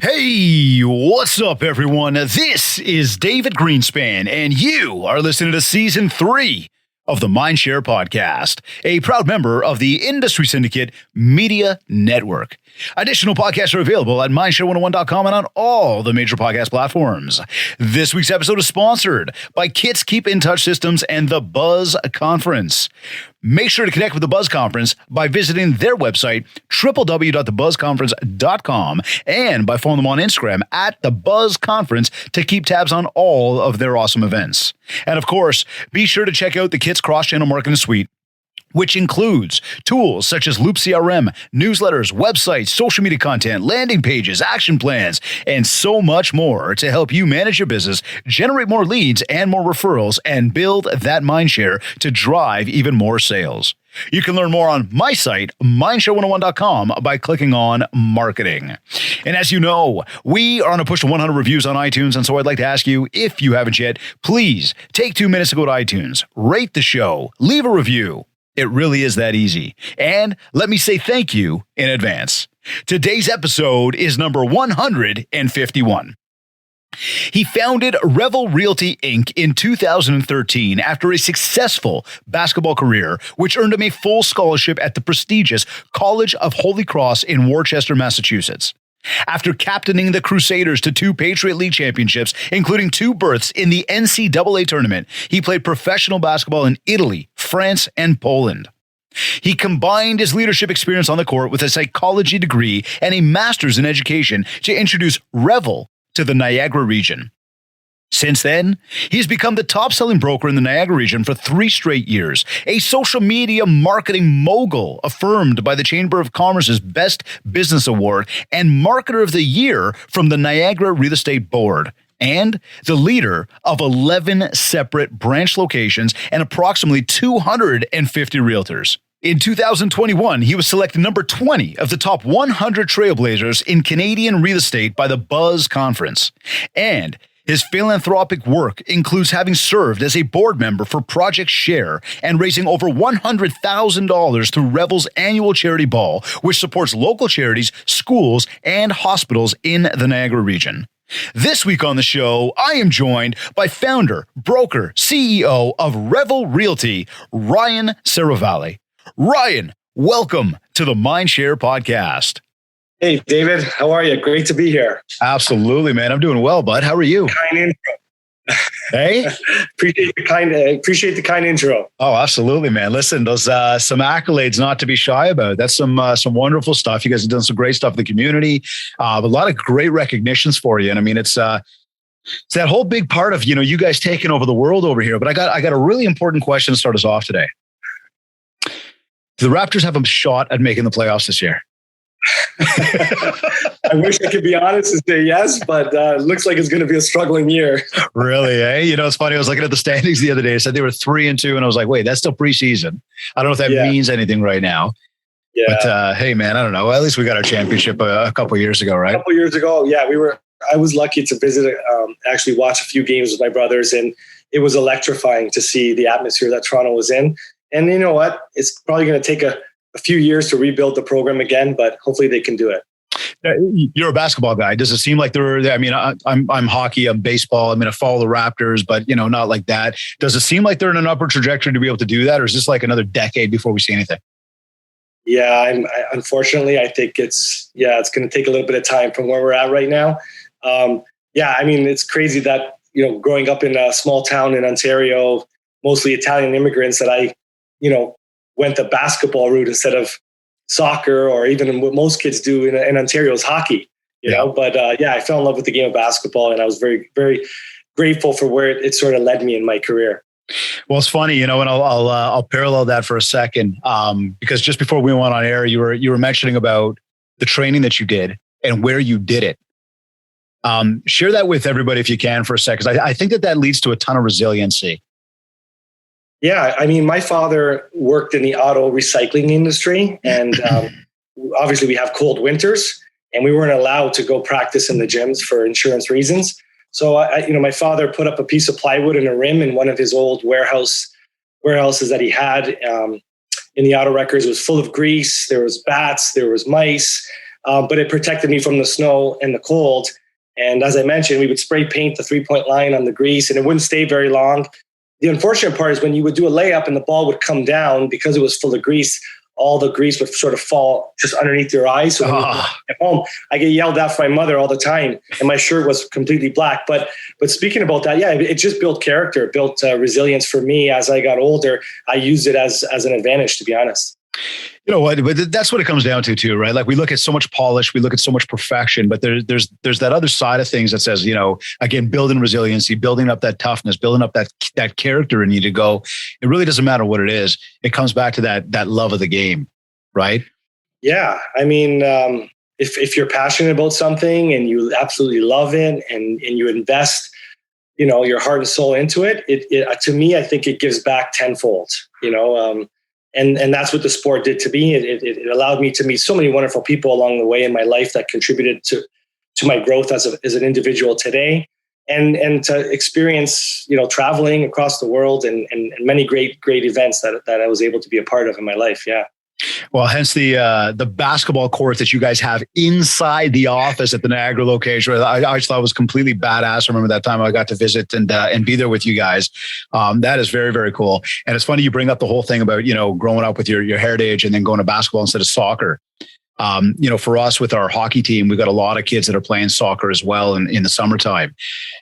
Hey, what's up, everyone? This is David Greenspan, and you are listening to Season 3 of the Mindshare Podcast, a proud member of the Industry Syndicate Media Network. Additional podcasts are available at mindshare101.com and on all the major podcast platforms. This week's episode is sponsored by Kits Keep in Touch Systems and the Buzz Conference. Make sure to connect with the Buzz Conference by visiting their website, www.thebuzzconference.com, and by following them on Instagram at the Buzz Conference to keep tabs on all of their awesome events. And of course, be sure to check out the Kits Cross-Channel Marketing Suite, which includes tools such as Loop CRM, newsletters, websites, social media content, landing pages, action plans, and so much more to help you manage your business, generate more leads and more referrals, and build that mindshare to drive even more sales. You can learn more on my site, mindshare101.com, by clicking on marketing. And as you know, we are on a push to 100 reviews on iTunes, and so I'd like to ask you, if you haven't yet, please take 2 minutes to go to iTunes, rate the show, leave a review. It really is that easy. And let me say thank you in advance. Today's episode is number 151. He founded Revel Realty Inc. in 2013 after a successful basketball career, which earned him a full scholarship at the prestigious College of Holy Cross in Worcester, Massachusetts. After captaining the Crusaders to 2 Patriot League championships, including 2 berths in the NCAA tournament, he played professional basketball in Italy, France, and Poland. He combined his leadership experience on the court with a psychology degree and a master's in education to introduce Revel to the Niagara Region. Since then, he's become the top-selling broker in the Niagara Region for 3 straight years, a social media marketing mogul affirmed by the Chamber of Commerce's Best Business Award, and Marketer of the Year from the Niagara Real Estate Board, and the leader of 11 separate branch locations and approximately 250 realtors. In 2021, he was selected number 20 of the top 100 trailblazers in Canadian real estate by the Buzz Conference. And his philanthropic work includes having served as a board member for Project Share and raising over $100,000 through Revel's annual charity ball, which supports local charities, schools, and hospitals in the Niagara region. This week on the show, I am joined by founder, broker, CEO of Revel Realty, Ryan Serravalle. Ryan, welcome to the Mindshare Podcast. Hey, David, how are you? Great to be here. Absolutely, man. I'm doing well, bud. How are you? Kind intro. Hey? Appreciate the kind intro. Oh, absolutely, man. Listen, those some accolades not to be shy about. That's some wonderful stuff. You guys have done some great stuff in the community. A lot of great recognitions for you. And I mean, it's that whole big part of, you guys taking over the world over here. But I got a really important question to start us off today. Do the Raptors have a shot at making the playoffs this year? I wish I could be honest and say yes, but it looks like it's going to be a struggling year. Really, eh? It's funny. I was looking at the standings the other day. It said they were 3-2, and I was like, wait, that's still preseason. I don't know if that means anything right now. Yeah. But hey, man, I don't know. Well, at least we got our championship a couple of years ago, right? A couple of years ago, yeah. I was lucky to visit, actually watch a few games with my brothers, and it was electrifying to see the atmosphere that Toronto was in. And you know what? It's probably going to take a few years to rebuild the program again, but hopefully they can do it. You're a basketball guy. Does it seem like I'm hockey, I'm baseball. I follow the Raptors, but not like that. Does it seem like they're in an upward trajectory to be able to do that? Or is this like another decade before we see anything? Yeah, unfortunately, I think it's going to take a little bit of time from where we're at right now. It's crazy that, growing up in a small town in Ontario, mostly Italian immigrants, that I, went the basketball route instead of soccer, or even what most kids do in Ontario is hockey, you know. But I fell in love with the game of basketball, and I was very, very grateful for where it sort of led me in my career. Well, it's funny, and I'll parallel that for a second, because just before we went on air, you were mentioning about the training that you did and where you did it. Share that with everybody if you can for a second, because I think that leads to a ton of resiliency. Yeah, my father worked in the auto recycling industry, and obviously we have cold winters, and we weren't allowed to go practice in the gyms for insurance reasons. So my father put up a piece of plywood and a rim in one of his old warehouses that he had in the auto records. It was full of grease. There was bats. There was mice. but it protected me from the snow and the cold. And as I mentioned, we would spray paint the 3-point line on the grease, and it wouldn't stay very long. The unfortunate part is when you would do a layup and the ball would come down because it was full of grease, all the grease would sort of fall just underneath your eyes. So when you get home, I get yelled at from my mother all the time, and my shirt was completely black. But speaking about that, yeah, it just built character, built resilience for me as I got older. I used it as an advantage, to be honest. You know what? But that's what it comes down to too, right? Like we look at so much polish, we look at so much perfection, but there's that other side of things that says, again, building resiliency, building up that toughness, building up that character in you to go. It really doesn't matter what it is. It comes back to that love of the game, right? Yeah, I mean, if you're passionate about something and you absolutely love it, and you invest, your heart and soul into it, to me, I think it gives back tenfold. And that's what the sport did to me. It allowed me to meet so many wonderful people along the way in my life that contributed to my growth as an individual today, and to experience, traveling across the world and many great events that I was able to be a part of in my life. Yeah. Well, hence the basketball court that you guys have inside the office at the Niagara location. I just thought it was completely badass. I remember that time I got to visit and be there with you guys. That is very, very cool. And it's funny you bring up the whole thing about, growing up with your heritage and then going to basketball instead of soccer. For us with our hockey team, we've got a lot of kids that are playing soccer as well in the summertime.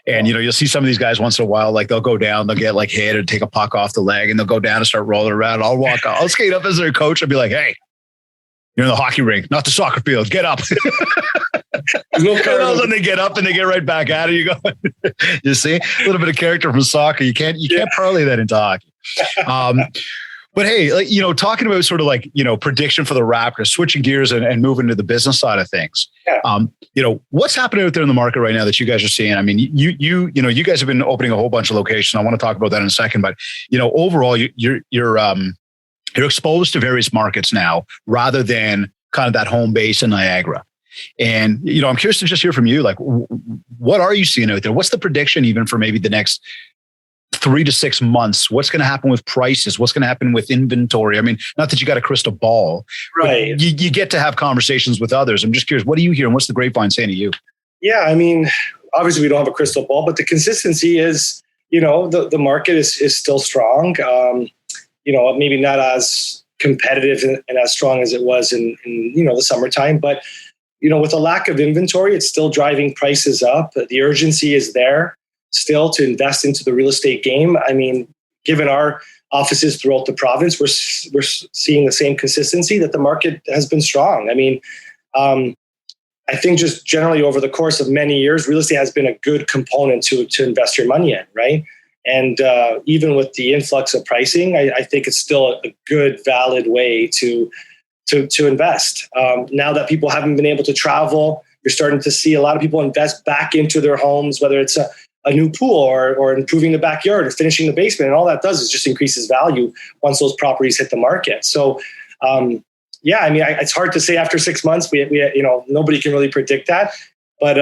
And, you'll see some of these guys once in a while, like they'll go down, they'll get like hit or take a puck off the leg and they'll go down and start rolling around. I'll skate up as their coach and be like, hey, you're in the hockey rink, not the soccer field. Get up. And all of a sudden they get up and they get right back at it. You go, you see a little bit of character from soccer. You can't parlay that into hockey. But hey, talking about sort of like, prediction for the Raptors, switching gears and moving to the business side of things. Yeah. What's happening out there in the market right now that you guys are seeing? I mean, you guys have been opening a whole bunch of locations. I want to talk about that in a second, but overall, you're exposed to various markets now rather than kind of that home base in Niagara. And, I'm curious to just hear from you, like, what are you seeing out there? What's the prediction even for maybe the next 3 to 6 months? What's going to happen with prices? What's going to happen with inventory? I mean, not that you got a crystal ball, right? You get to have conversations with others. I'm just curious, what do you hear and what's the grapevine saying to you? Yeah, I mean, obviously we don't have a crystal ball, but the consistency is, the market is still strong. Maybe not as competitive and as strong as it was in the summertime, but with a lack of inventory, it's still driving prices up. The urgency is there still to invest into the real estate game. I mean, given our offices throughout the province, we're seeing the same consistency that the market has been strong. I mean, I think just generally over the course of many years, real estate has been a good component to invest your money in, right? And even with the influx of pricing, I think it's still a good, valid way to invest. Now that people haven't been able to travel, you're starting to see a lot of people invest back into their homes, whether it's a new pool or improving the backyard or finishing the basement. And all that does is just increases value once those properties hit the market. So, it's hard to say after 6 months. We nobody can really predict that. But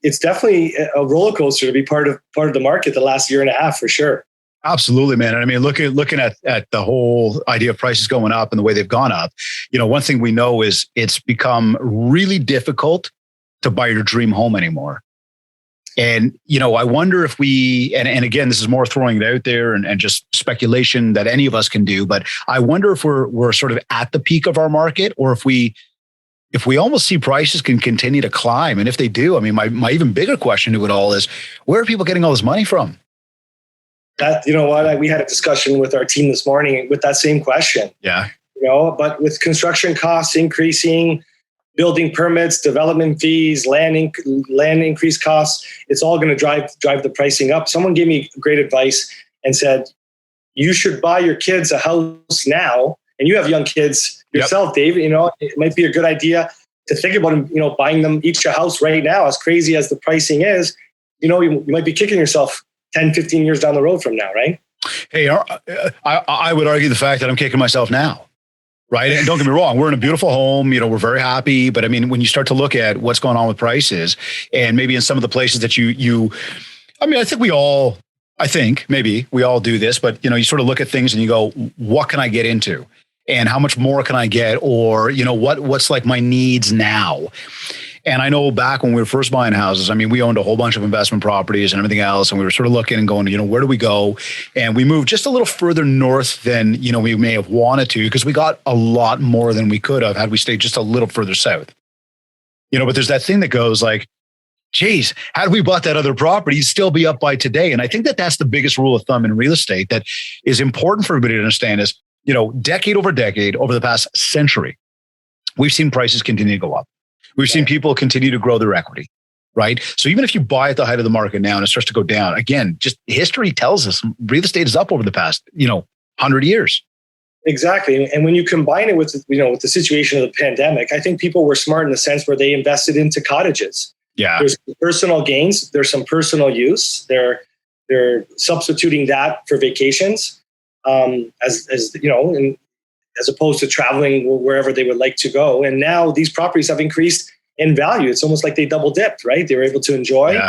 it's definitely a roller coaster to be part of the market the last year and a half, for sure. Absolutely, man. And I mean, looking at the whole idea of prices going up and the way they've gone up, one thing we know is it's become really difficult to buy your dream home anymore. And, I wonder if and again, this is more throwing it out there and just speculation that any of us can do, but I wonder if we're sort of at the peak of our market, or if we almost see prices can continue to climb. And if they do, I mean, my even bigger question to it all is, where are people getting all this money from? We had a discussion with our team this morning with that same question. Yeah. But with construction costs increasing, building permits, development fees, land increase costs, it's all going to drive the pricing up. Someone gave me great advice and said, you should buy your kids a house now. And you have young kids yourself, yep. Dave. It might be a good idea to think about, buying them each a house right now. As crazy as the pricing is, you might be kicking yourself 10, 15 years down the road from now, right? Hey, I would argue the fact that I'm kicking myself now. Right. And don't get me wrong, we're in a beautiful home, we're very happy. But I mean, when you start to look at what's going on with prices and maybe in some of the places that I think maybe we all do this, but you sort of look at things and you go, what can I get into? and how much more can I get? Or, what's like my needs now? And I know back when we were first buying houses, I mean, we owned a whole bunch of investment properties and everything else. And we were sort of looking and going, where do we go? And we moved just a little further north than, we may have wanted to, because we got a lot more than we could have had we stayed just a little further south. But there's that thing that goes like, geez, had we bought that other property, you'd still be up by today. And I think that that's the biggest rule of thumb in real estate that is important for everybody to understand is, decade over decade, over the past century, we've seen prices continue to go up. We've seen people continue to grow their equity, right? So even if you buy at the height of the market now and it starts to go down, again, just history tells us real estate is up over the past, 100 years. Exactly. And when you combine it with, with the situation of the pandemic, I think people were smart in the sense where they invested into cottages. Yeah. There's personal gains. There's some personal use. They're substituting that for vacations, as opposed to traveling wherever they would like to go. And now these properties have increased in value. It's almost like they double dipped, right? They were able to enjoy,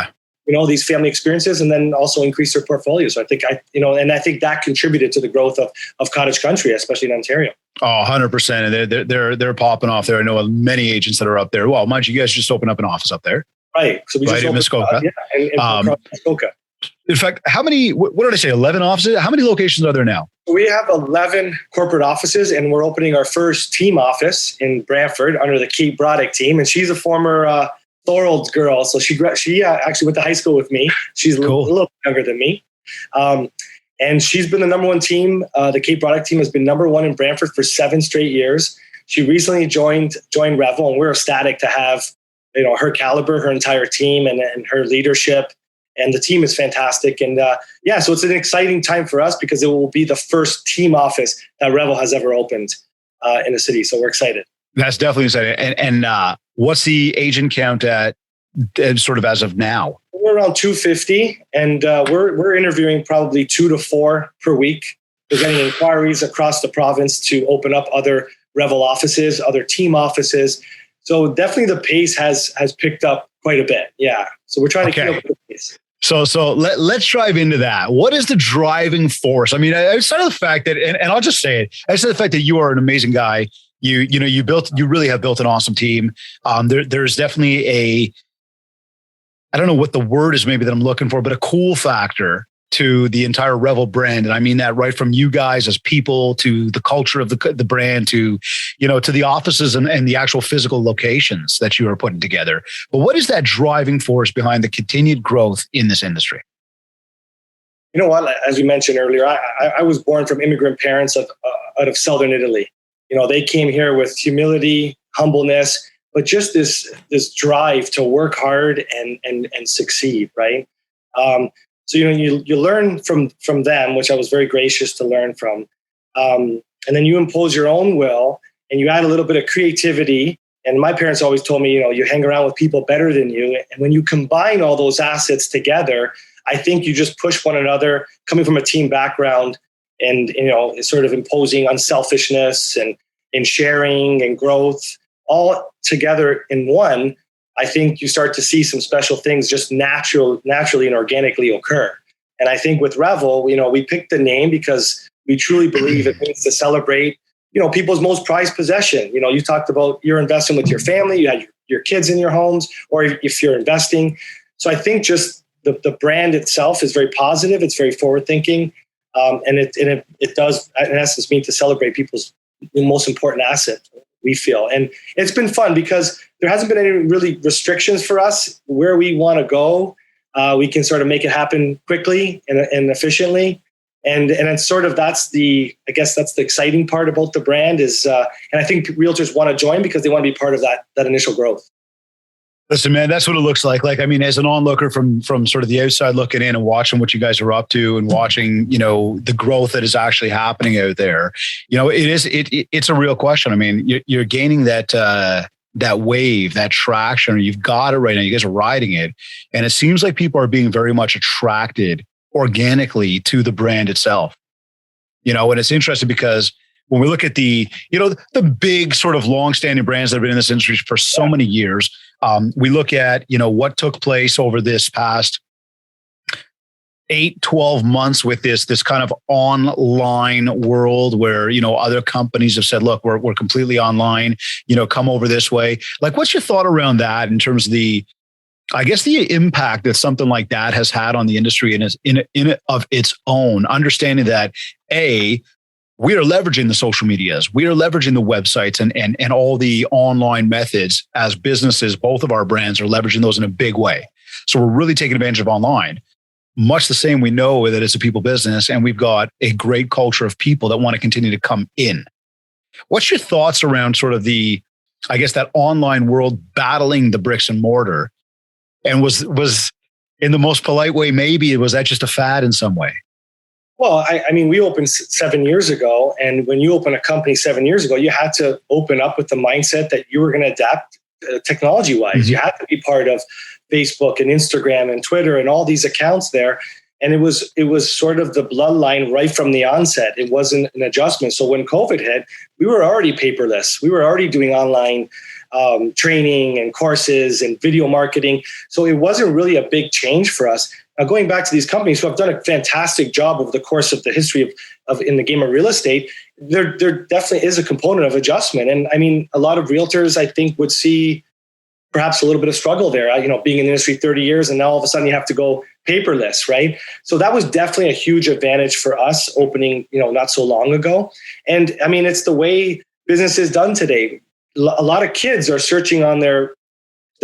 these family experiences and then also increase their portfolio. So I think I think that contributed to the growth of cottage country, especially in Ontario. Oh, 100%. And they're popping off there. I know many agents that are up there. Well, mind you, guys just opened up an office up there. Right. So we just in Muskoka. in Muskoka. In fact, how many, what did I say, 11 offices? How many locations are there now? We have 11 corporate offices, and we're opening our first team office in Brantford under the Kate Broddick team. And she's a former Thorold girl. So she actually went to high school with me. She's cool. a little younger than me. And she's been the number one team. The Kate Broddick team has been number one in Brantford for 7 straight years. She recently joined Revel, and we're ecstatic to have her caliber, her entire team, and her leadership. And the team is fantastic. And so it's an exciting time for us because it will be the first team office that Revel has ever opened in the city. So we're excited. That's definitely exciting. And what's the agent count at sort of as of now? We're around 250, and we're interviewing probably 2 to 4 per week. We're getting inquiries across the province to open up other Revel offices, other team offices. So definitely the pace has picked up quite a bit. Yeah. So we're trying to keep up with the pace. So let's dive into that. What is the driving force? I mean, outside of the fact that, and I'll just say it, outside of the fact that you are an amazing guy, you really have built an awesome team. There's definitely I don't know what the word is maybe that I'm looking for, but a cool factor to the entire Revel brand. And I mean that right from you guys as people to the culture of the brand to, to the offices and the actual physical locations that you are putting together. But what is that driving force behind the continued growth in this industry? You know what, as we mentioned earlier, I was born from immigrant parents out of Southern Italy. They came here with humility, humbleness, but just this drive to work hard and succeed, right? So, you learn from them, which I was very gracious to learn from. And then you impose your own will and you add a little bit of creativity. And my parents always told me, you hang around with people better than you. And when you combine all those assets together, I think you just push one another, coming from a team background and, sort of imposing unselfishness and sharing and growth all together in one. I think you start to see some special things just naturally and organically occur. And I think with Revel, we picked the name because we truly believe it means to celebrate, people's most prized possession. You talked about you're investing with your family, you had your kids in your homes, or if you're investing. So I think just the brand itself is very positive. It's very forward thinking. And it does, in essence, mean to celebrate people's most important asset, we feel. And it's been fun because there hasn't been any really restrictions for us where we want to go. We can sort of make it happen quickly and efficiently. And it's sort of, that's the exciting part about the brand is, and I think realtors want to join because they want to be part of that initial growth. Listen, man, that's what it looks like. Like, I mean, as an onlooker from sort of the outside looking in and watching what you guys are up to and watching, the growth that is actually happening out there, it's a real question. I mean, you're gaining that wave, that traction, or you've got it right now. You guys are riding it. And it seems like people are being very much attracted organically to the brand itself. And it's interesting because when we look at the big sort of long-standing brands that have been in this industry for so many years, we look at, what took place over this past, 8, 12 months with this kind of online world where, other companies have said, look, we're completely online, come over this way. Like, what's your thought around that in terms of the impact that something like that has had on the industry in of its own, understanding that we are leveraging the social medias, we are leveraging the websites and all the online methods as businesses. Both of our brands are leveraging those in a big way. So we're really taking advantage of online. Much the same, we know that it's a people business and we've got a great culture of people that want to continue to come in. What's your thoughts around sort of that online world battling the bricks and mortar? And was in the most polite way, maybe, was that just a fad in some way? Well, I mean, we opened 7 years ago. And when you open a company 7 years ago, you had to open up with the mindset that you were going to adapt technology-wise. Mm-hmm. You had to be part of Facebook and Instagram and Twitter and all these accounts there. And it was sort of the bloodline right from the onset. It wasn't an adjustment. So when COVID hit, we were already paperless. We were already doing online training and courses and video marketing. So it wasn't really a big change for us. Now, going back to these companies who have done a fantastic job over the course of the history of in the game of real estate, there definitely is a component of adjustment. And I mean, a lot of realtors, I think, would see perhaps a little bit of struggle there, being in the industry 30 years and now all of a sudden you have to go paperless, right? So that was definitely a huge advantage for us opening, not so long ago. And I mean, it's the way business is done today. A lot of kids are searching on their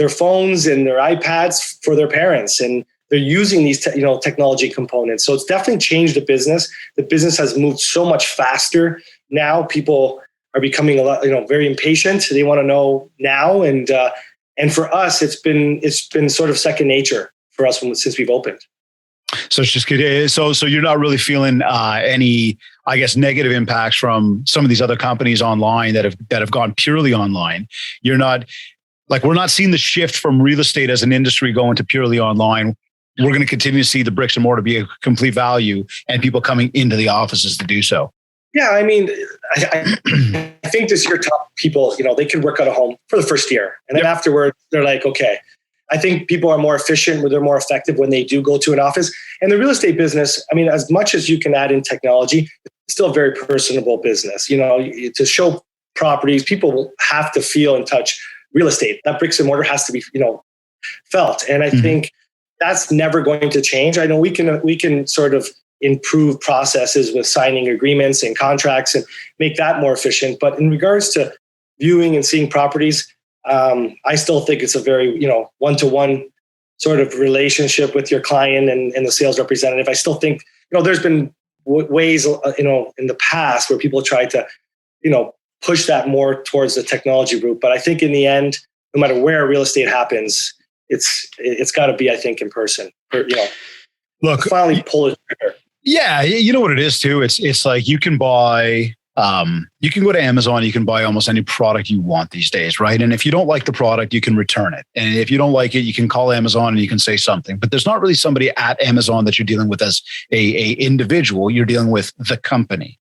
phones and their iPads for their parents, and they're using these technology components. So it's definitely changed the business. The business has moved so much faster. Now people are becoming a lot, very impatient. They want to know now, and for us, it's been sort of second nature for us since we've opened. So it's just good. So you're not really feeling any, negative impacts from some of these other companies online that have gone purely online. You're not we're not seeing the shift from real estate as an industry going to purely online. We're going to continue to see the bricks and mortar be a complete value and people coming into the offices to do so. Yeah, I mean, I think this year top people, they can work out of home for the first year. And then afterward, they're like, okay, I think people are more efficient, they're more effective when they do go to an office. And the real estate business, I mean, as much as you can add in technology, it's still a very personable business. To show properties, people have to feel and touch real estate. That bricks and mortar has to be, felt. And I think that's never going to change. I know we can sort of improve processes with signing agreements and contracts and make that more efficient. But in regards to viewing and seeing properties, I still think it's a very, one-to-one sort of relationship with your client and the sales representative. I still think, there's been ways, in the past where people tried to, push that more towards the technology route. But I think in the end, no matter where real estate happens, it's got to be, I think, in person. Look, finally pull the trigger. Yeah, you know what it is too. It's like you can buy, you can go to Amazon, you can buy almost any product you want these days, right? And if you don't like the product, you can return it. And if you don't like it, you can call Amazon and you can say something. But there's not really somebody at Amazon that you're dealing with as a individual. You're dealing with the company.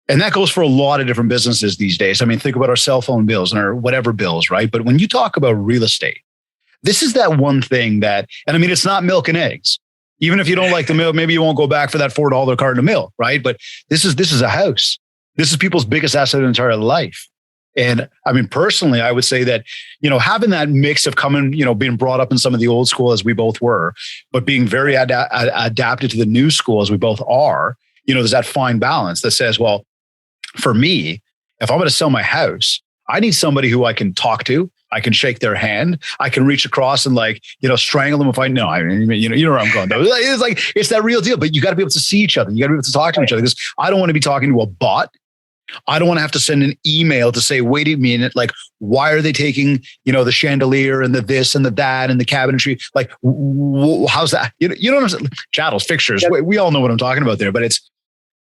And that goes for a lot of different businesses these days. I mean, think about our cell phone bills and our whatever bills, right? But when you talk about real estate, this is that one thing that, and I mean, it's not milk and eggs. Even if you don't like the milk, maybe you won't go back for that $4 carton of milk, right? But this is a house. This is people's biggest asset in their entire life. And I mean, personally, I would say that, having that mix of coming, being brought up in some of the old school as we both were, but being very adapted to the new school as we both are, there's that fine balance that says, well, for me, if I'm going to sell my house, I need somebody who I can talk to. I can shake their hand. I can reach across and strangle them if I know. I mean, you know where I'm going. Though. It's that real deal. But you got to be able to see each other. You got to be able to talk to each other, because I don't want to be talking to a bot. I don't want to have to send an email to say, wait a minute, why are they taking, the chandelier and the this and the that and the cabinetry? How's that? You know what I'm saying? Chattels, fixtures. Yeah. We all know what I'm talking about there, but it's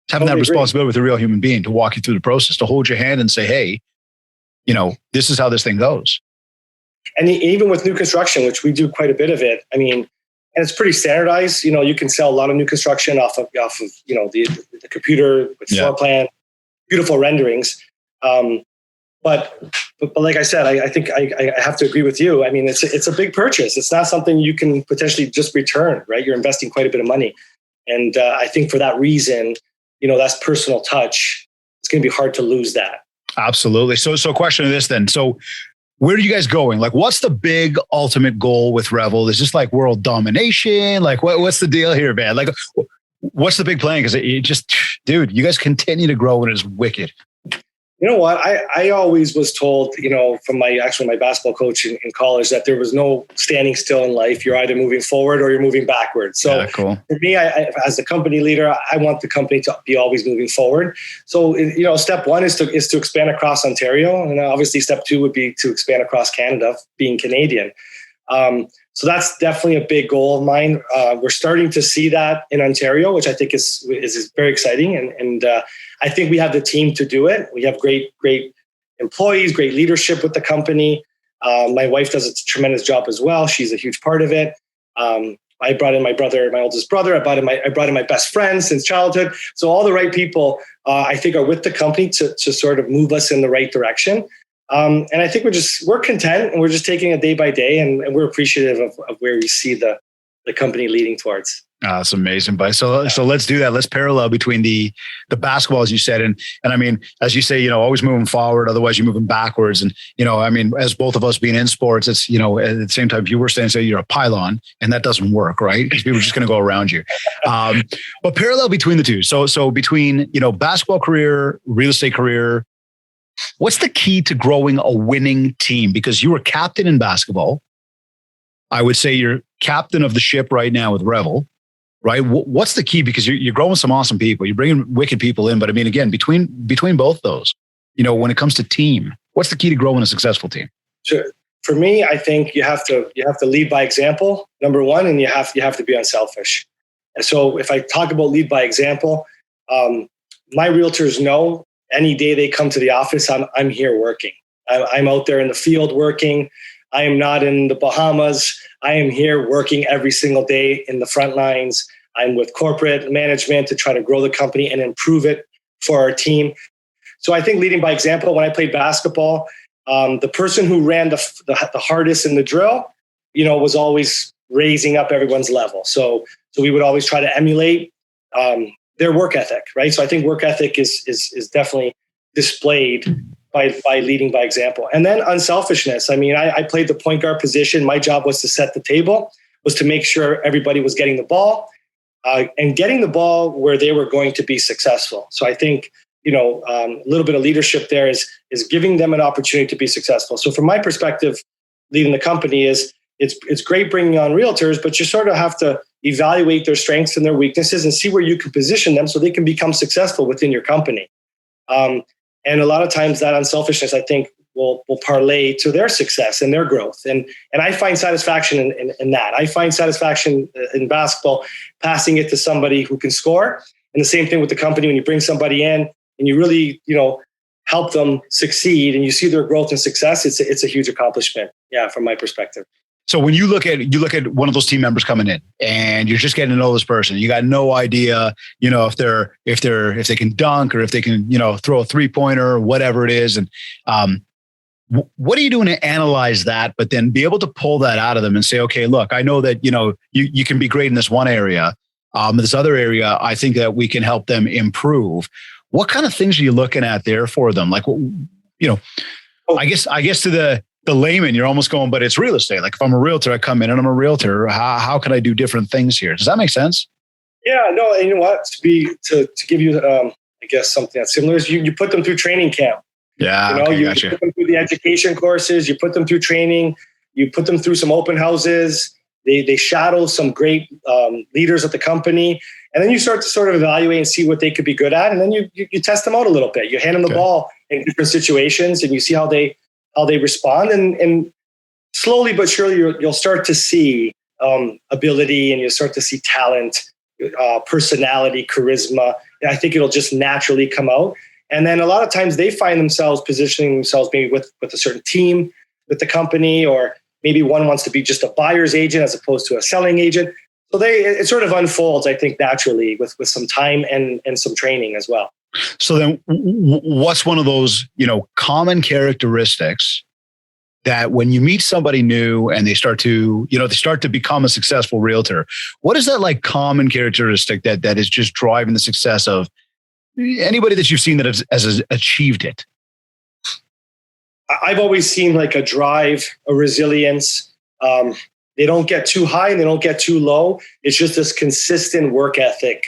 having that responsibility with a real human being to walk you through the process, to hold your hand and say, hey, this is how this thing goes. And even with new construction, which we do quite a bit of it, I mean, and it's pretty standardized. You can sell a lot of new construction off of the computer with floor plan, beautiful renderings. but like I said, I think I have to agree with you. I mean, it's a big purchase. It's not something you can potentially just return, right? You're investing quite a bit of money. And I think for that reason, that's personal touch. It's going to be hard to lose that. Absolutely. So question of this then. So where are you guys going? Like, what's the big ultimate goal with Revel? Is this like world domination? Like, what's the deal here, man? Like, what's the big plan? Because it just, dude, you guys continue to grow and it's wicked. You know what? I always was told, from my basketball coach in college, that there was no standing still in life. You're either moving forward or you're moving backwards. So cool. For me, I, as the company leader, I want the company to be always moving forward. So, step one is to expand across Ontario. And obviously step two would be to expand across Canada, being Canadian. So that's definitely a big goal of mine. We're starting to see that in Ontario, which I think is very exciting. And I think we have the team to do it. We have great employees, great leadership with the company. My wife does a tremendous job as well. She's a huge part of it. I brought in my brother, my oldest brother. I brought in my best friend since childhood. So all the right people, I think, are with the company to sort of move us in the right direction. And I think we're content, and we're just taking it day by day, and we're appreciative of where we see the company leading towards. That's amazing, buddy. So let's do that. Let's parallel between the basketball, as you said, and I mean, as you say, always moving forward. Otherwise, you're moving backwards. And I mean, as both of us being in sports, it's at the same time, if you were saying, say, you're a pylon, and that doesn't work, right? Because people are just going to go around you. But parallel between the two. So between basketball career, real estate career, what's the key to growing a winning team? Because you were captain in basketball. I would say you're captain of the ship right now with Revel. Right. What's the key? Because you're growing some awesome people. You're bringing wicked people in. But I mean, again, between both those, when it comes to team, what's the key to growing a successful team? Sure. For me, I think you have to lead by example, number one, and you have to be unselfish. And so if I talk about lead by example, my realtors know any day they come to the office, I'm here working. I'm out there in the field working. I am not in the Bahamas. I am here working every single day in the front lines. I'm with corporate management to try to grow the company and improve it for our team. So I think leading by example, when I played basketball, the person who ran the hardest in the drill, was always raising up everyone's level. So we would always try to emulate their work ethic, right? So I think work ethic is definitely displayed by leading by example. And then unselfishness. I mean, I played the point guard position. My job was to set the table, was to make sure everybody was getting the ball and getting the ball where they were going to be successful. So I think, a little bit of leadership there is giving them an opportunity to be successful. So from my perspective, leading the company it's great bringing on realtors, but you sort of have to evaluate their strengths and their weaknesses and see where you can position them so they can become successful within your company. And a lot of times that unselfishness, I think, will parlay to their success and their growth. And I find satisfaction in that. I find satisfaction in basketball, passing it to somebody who can score. And the same thing with the company, when you bring somebody in and you really, help them succeed and you see their growth and success, it's a huge accomplishment. Yeah, from my perspective. So when you look at one of those team members coming in and you're just getting to know this person, you got no idea, if they can dunk or if they can, throw a 3-pointer or whatever it is. And what are you doing to analyze that, but then be able to pull that out of them and say, okay, look, I know that, you can be great in this one area. This other area, I think that we can help them improve. What kind of things are you looking at there for them? Like, I guess to the layman, you're almost going, but it's real estate. Like if I'm a realtor, I come in and I'm a realtor. How can I do different things here? Does that make sense? Yeah, no. And you know what? To give you, I guess something that's similar is you put them through training camp. Yeah, you gotcha. Put them through the education courses. You put them through training. You put them through some open houses. They shadow some great leaders at the company, and then you start to sort of evaluate and see what they could be good at, and then you test them out a little bit. You hand them the ball in different situations, and you see how they respond, and slowly but surely you'll start to see ability, and you'll start to see talent, personality, charisma. And I think it'll just naturally come out. And then a lot of times they find themselves positioning themselves maybe with a certain team, with the company, or maybe one wants to be just a buyer's agent as opposed to a selling agent. So it sort of unfolds, I think, naturally with some time and some training as well. So then what's one of those, common characteristics that when you meet somebody new and they start to become a successful realtor, what is that like common characteristic that is just driving the success of anybody that you've seen that has achieved it? I've always seen like a drive, a resilience. They don't get too high and they don't get too low. It's just this consistent work ethic.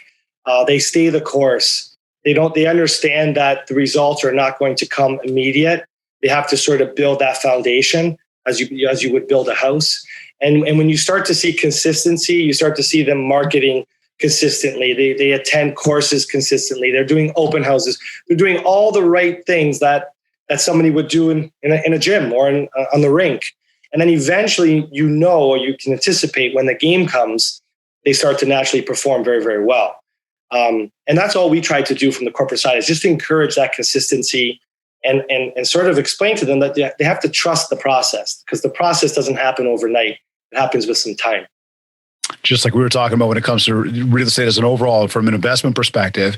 They stay the course. They understand that the results are not going to come immediate. They have to sort of build that foundation as you would build a house. And when you start to see consistency, you start to see them marketing consistently. They attend courses consistently. They're doing open houses. They're doing all the right things that somebody would do in a gym or on the rink. And then eventually, or you can anticipate when the game comes, they start to naturally perform very, very well. And that's all we try to do from the corporate side, is just encourage that consistency and sort of explain to them that they have to trust the process, because the process doesn't happen overnight. It happens with some time. Just like we were talking about when it comes to real estate as an overall, from an investment perspective,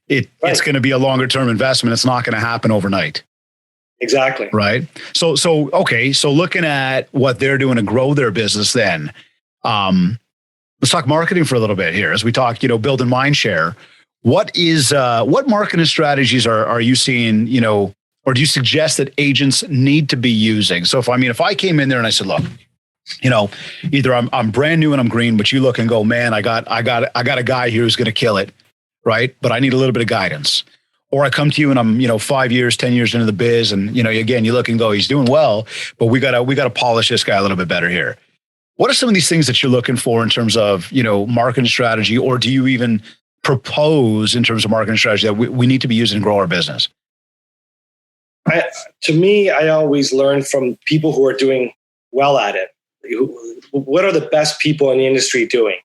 it's going to be a longer term investment. It's not going to happen overnight. Exactly. Right. So looking at what they're doing to grow their business, then let's talk marketing for a little bit here as we talk, building mind share. What marketing strategies are you seeing, or do you suggest that agents need to be using? So if I came in there and I said, look, either I'm brand new and I'm green, but you look and go, man, I got a guy here who's going to kill it. Right. But I need a little bit of guidance. Or I come to you and I'm, 5 years, 10 years into the biz. And, again, you look and go, he's doing well, but we got to polish this guy a little bit better here. What are some of these things that you're looking for in terms of, marketing strategy, or do you even propose in terms of marketing strategy that we need to be using to grow our business? To me, I always learn from people who are doing well at it. What are the best people in the industry doing?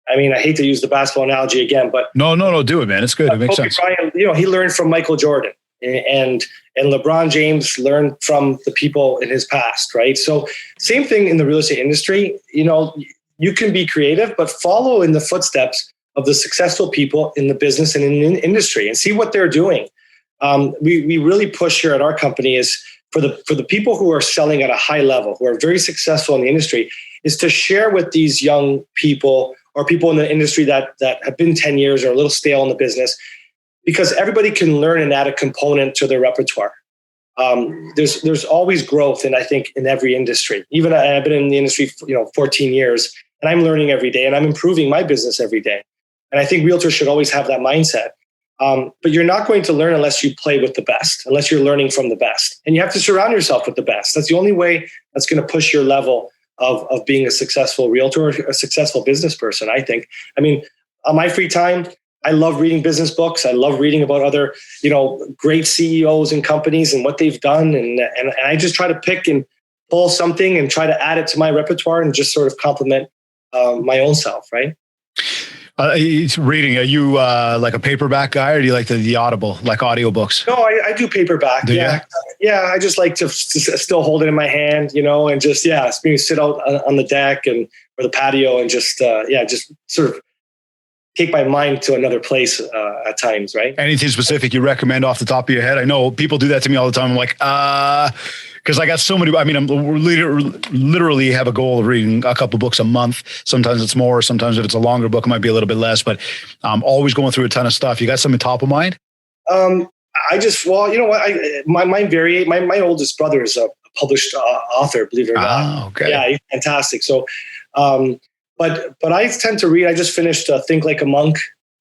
I hate to use the basketball analogy again, but no, do it, man. It's good. It makes sense. Bryant, he learned from Michael Jordan, and LeBron James learned from the people in his past, right? So same thing in the real estate industry. You can be creative, but follow in the footsteps of the successful people in the business and in the industry and see what they're doing. We really push here at our company is for the people who are selling at a high level, who are very successful in the industry, is to share with these young people or people in the industry that have been 10 years or a little stale in the business, because everybody can learn and add a component to their repertoire. There's always growth, and I think in every industry. Even I've been in the industry 14 years, and I'm learning every day, and I'm improving my business every day. And I think realtors should always have that mindset. But you're not going to learn unless you play with the best, unless you're learning from the best. And you have to surround yourself with the best. That's the only way that's going to push your level of being a successful realtor or a successful business person, I think. On my free time, I love reading business books. I love reading about other, great CEOs and companies and what they've done. And I just try to pick and pull something and try to add it to my repertoire and just sort of complement my own self, right? Reading, are you like a paperback guy, or do you like the Audible, like audiobooks? No, I do paperback. Yeah. I just like to still hold it in my hand, and just, sit out on the deck or the patio and just sort of take my mind to another place at times, right? Anything specific you recommend off the top of your head? I know people do that to me all the time. I'm like, because I got so many. I'm literally have a goal of reading a couple books a month. Sometimes it's more. Sometimes if it's a longer book, it might be a little bit less. But I'm always going through a ton of stuff. You got something top of mind? Mine vary. My oldest brother is a published author, believe it or not. Okay. Yeah, he's fantastic. So, but I tend to read. I just finished Think Like a Monk.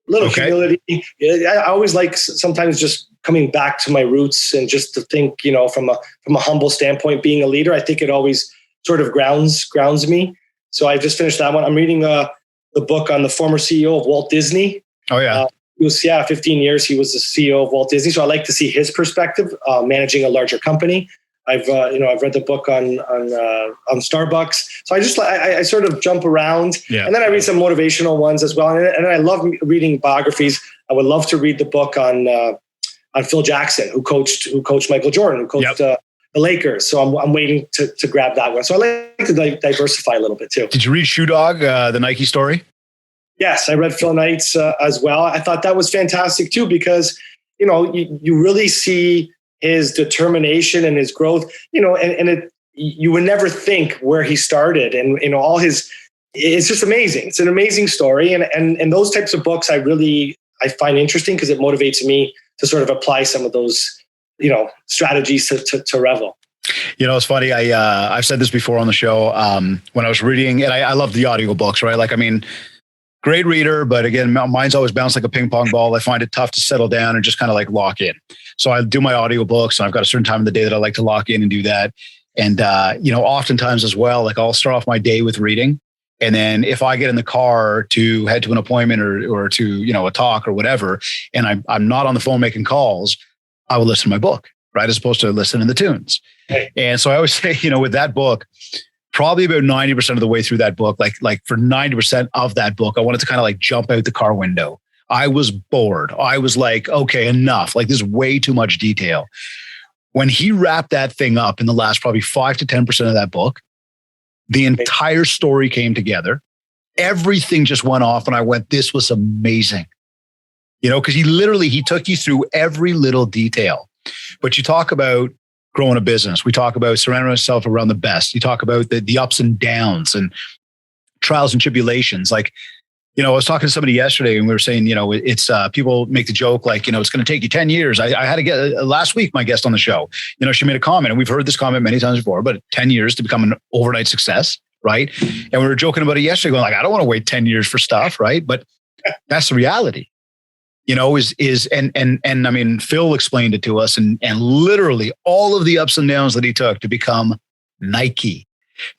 Humility. I always like sometimes just coming back to my roots and just to think, from a humble standpoint, being a leader. I think it always sort of grounds me. So I just finished that one. I'm reading the book on the former CEO of Walt Disney. Oh yeah. He was 15 years. He was the CEO of Walt Disney. So I like to see his perspective, managing a larger company. I've read the book on Starbucks. So I sort of jump around, and then I read some motivational ones as well. And I love reading biographies. I would love to read the book on Phil Jackson, who coached Michael Jordan, who coached the Lakers. So I'm waiting to grab that one. So I like to diversify a little bit too. Did you read Shoe Dog, the Nike story? Yes, I read Phil Knight's as well. I thought that was fantastic too, because you really see his determination and his growth, and you would never think where he started, and it's just amazing. It's an amazing story. And those types of books I find interesting because it motivates me to sort of apply some of those, strategies to Revel. It's funny. I've said this before on the show. When I was reading, and I love the audiobooks, right? Great reader, but again, mine's always bounced like a ping pong ball. I find it tough to settle down and just kind of like lock in. So I do my audiobooks, and I've got a certain time of the day that I like to lock in and do that. And, oftentimes as well, like I'll start off my day with reading. And then if I get in the car to head to an appointment or to, a talk or whatever, and I'm not on the phone making calls, I will listen to my book, right? As opposed to listening to the tunes. Right. And so I always say, with that book, probably about 90% of the way through that book, like for 90% of that book, I wanted to kind of like jump out the car window. I was bored. I was like, okay, enough. Like, there's way too much detail. When he wrapped that thing up in the last probably 5 to 10% of that book, the entire story came together. Everything just went off, and I went, this was amazing. Because he took you through every little detail. But you talk about growing a business. We talk about surrounding ourselves around the best. You talk about the ups and downs and trials and tribulations. I was talking to somebody yesterday, and we were saying, it's people make the joke like, it's going to take you 10 years. I had to get last week, my guest on the show, she made a comment, and we've heard this comment many times before, but 10 years to become an overnight success. Right. And we were joking about it yesterday, going like, I don't want to wait 10 years for stuff. Right. But that's the reality. And I mean, Phil explained it to us, and literally all of the ups and downs that he took to become Nike,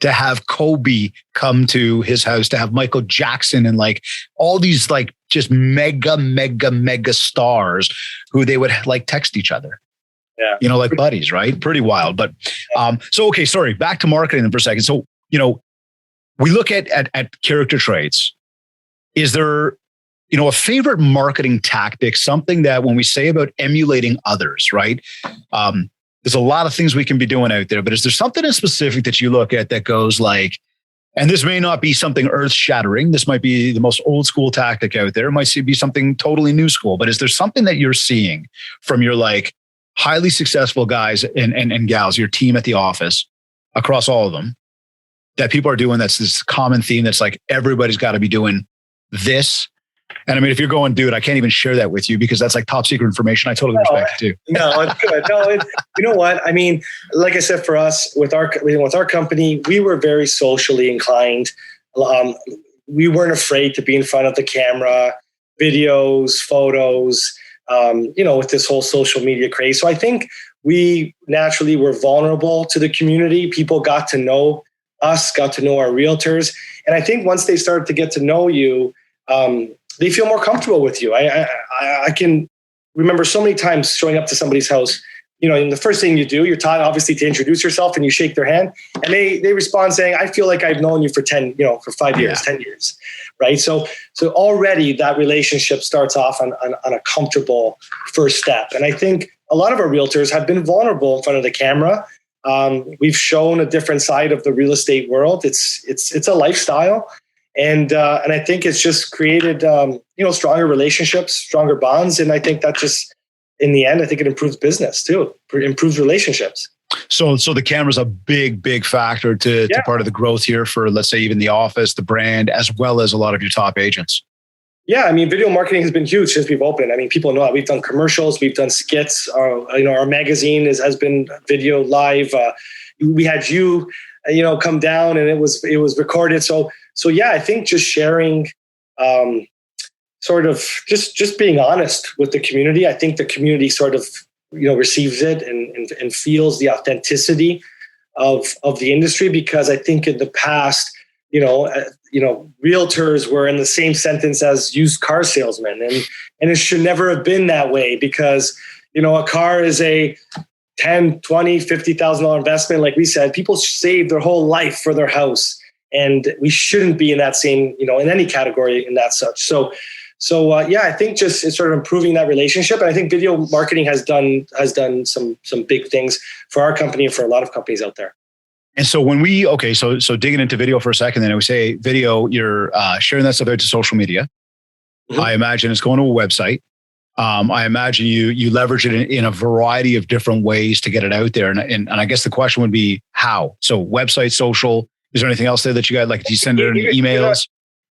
to have Kobe come to his house, to have Michael Jackson, and like all these like just mega stars who they would like text each other. Yeah. Like buddies, right? Pretty wild. But so, okay, sorry, back to marketing for a second. So, we look at character traits. Is there, a favorite marketing tactic, something that when we say about emulating others, right? There's a lot of things we can be doing out there, but is there something in specific that you look at that goes like, and this may not be something earth shattering. This might be the most old school tactic out there. It might be something totally new school, but is there something that you're seeing from your like highly successful guys and gals, your team at the office across all of them, that people are doing that's this common theme that's like everybody's got to be doing this? And I mean, if you're going, dude, I can't even share that with you because that's like top secret information. I totally respect it too. No, it's good. No, you know what? I mean, like I said, for us with our company, we were very socially inclined. We weren't afraid to be in front of the camera, videos, photos, with this whole social media craze. So I think we naturally were vulnerable to the community. People got to know us, got to know our realtors. And I think once they started to get to know you, they feel more comfortable with you. I can remember so many times showing up to somebody's house, and the first thing you do, you're taught obviously to introduce yourself, and you shake their hand, and they respond saying, I feel like I've known you for 5 years, 10 years. Right. So already that relationship starts off on a comfortable first step. And I think a lot of our realtors have been vulnerable in front of the camera. We've shown a different side of the real estate world. It's a lifestyle. And I think it's just created, stronger relationships, stronger bonds. And I think that just, in the end, I think it improves business too. It improves relationships. So the camera's a big factor to part of the growth here for, let's say, even the office, the brand, as well as a lot of your top agents. Yeah, I mean, video marketing has been huge since we've opened. I mean, people know that we've done commercials, we've done skits. Our magazine has been video live. We had you come down, and it was recorded. So yeah, I think just sharing, sort of just being honest with the community. I think the community sort of receives it and feels the authenticity of the industry, because I think in the past, realtors were in the same sentence as used car salesmen, and it should never have been that way, because a car is a $10, $20, $50,000 investment. Like we said, people save their whole life for their house, and we shouldn't be in that same, in any category in that such. So I think just it's sort of improving that relationship. And I think video marketing has done some big things for our company and for a lot of companies out there. And so when so digging into video for a second, then I would say video, you're sharing that stuff out to social media. Mm-hmm. I imagine it's going to a website. I imagine you leverage it in a variety of different ways to get it out there. And I guess the question would be how? So website, social, is there anything else there that you got? Like, do you send it in emails?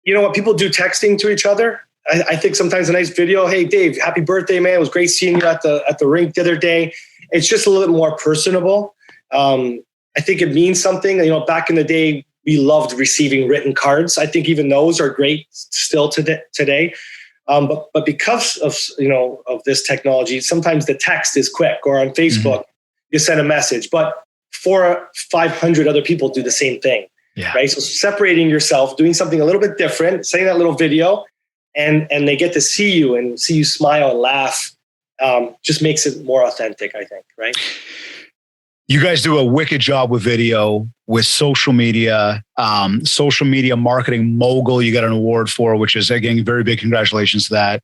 You know what? People do texting to each other. I think sometimes a nice video. Hey, Dave, happy birthday, man. It was great seeing you at the rink the other day. It's just a little bit more personable. I think it means something. You know, back in the day, we loved receiving written cards. I think even those are great still today. But because of this technology, sometimes the text is quick, or on Facebook, you send a message, but 400 or 500 other people do the same thing. Yeah. Right. So separating yourself, doing something a little bit different, sending that little video, and they get to see you smile and laugh. Just makes it more authentic, I think. Right. You guys do a wicked job with video, with social media marketing mogul. You got an award for, which is, again, very big congratulations to that.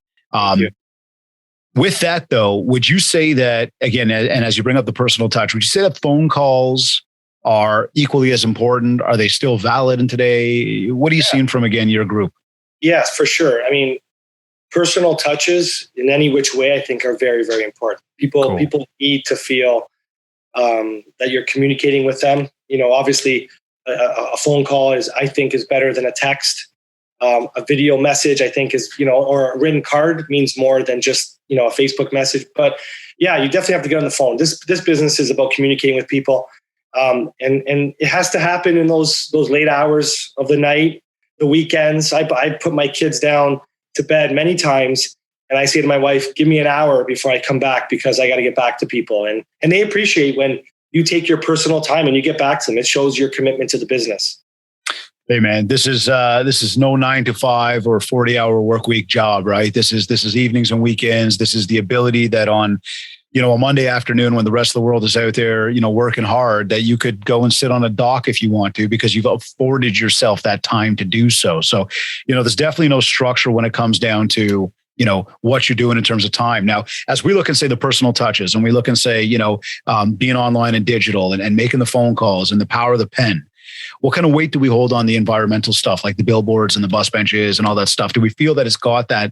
With that though, would you say that, again, and as you bring up the personal touch, would you say that phone calls are equally as important? Are they still valid in today? What are you seeing from, again, your group? Yes, for sure. I mean, personal touches in any which way, I think, are very, very important. People need to feel that you're communicating with them. You know, obviously a phone call is better than a text. A video message, I think, is, or a written card means more than just, a Facebook message. But yeah, you definitely have to get on the phone. This business is about communicating with people. And it has to happen in those late hours of the night, the weekends. I put my kids down to bed many times, and I say to my wife, give me an hour before I come back, because I got to get back to people. And they appreciate when you take your personal time and you get back to them. It shows your commitment to the business. Hey man, this is no 9 to 5 or 40-hour work week job, right? This is evenings and weekends. This is the ability that on, a Monday afternoon when the rest of the world is out there, working hard, that you could go and sit on a dock if you want to, because you've afforded yourself that time to do so. So, there's definitely no structure when it comes down to, what you're doing in terms of time. Now, as we look and say the personal touches, and we look and say, being online and digital and making the phone calls and the power of the pen, what kind of weight do we hold on the environmental stuff, like the billboards and the bus benches and all that stuff? Do we feel that it's got that?